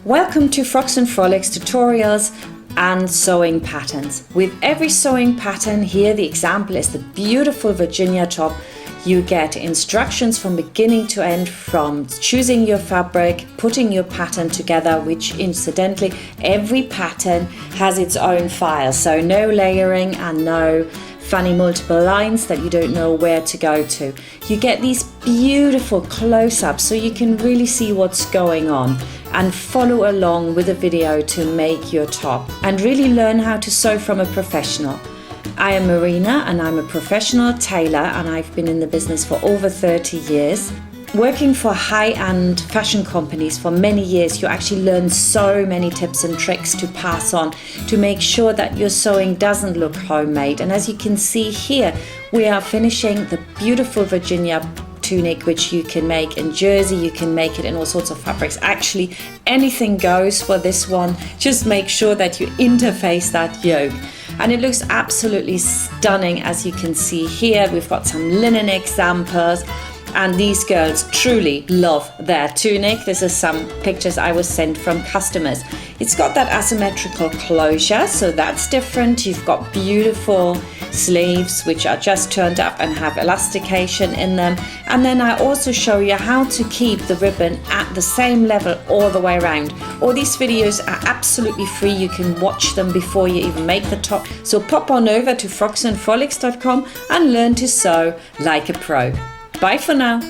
Welcome to Frocks and Frolics tutorials and sewing patterns. With every sewing pattern here, the example is the beautiful Virginia top. You get instructions from beginning to end, from choosing your fabric, putting your pattern together, which incidentally, every pattern has its own file. So no layering and no funny multiple lines that you don't know where to go to. You get these beautiful close-ups so you can really see what's going on and follow along with the video to make your top and really learn how to sew from a professional. I am Marina and I'm a professional tailor, and I've been in the business for over 30 years. Working for high-end fashion companies for many years, you actually learn so many tips and tricks to pass on to make sure that your sewing doesn't look homemade. And as you can see here, we are finishing the beautiful Virginia tunic, which you can make in jersey, you can make it in all sorts of fabrics. Actually, anything goes for this one. Just make sure that you interface that yoke. And it looks absolutely stunning, as you can see here. We've got some linen examples. And these girls truly love their tunic. This is some pictures I was sent from customers. It's got that asymmetrical closure, so that's different. You've got beautiful sleeves which are just turned up and have elastication in them. And then I also show you how to keep the ribbon at the same level all the way around. All these videos are absolutely free. You can watch them before you even make the top. So pop on over to frocksandfrolics.com and learn to sew like a pro. Bye for now.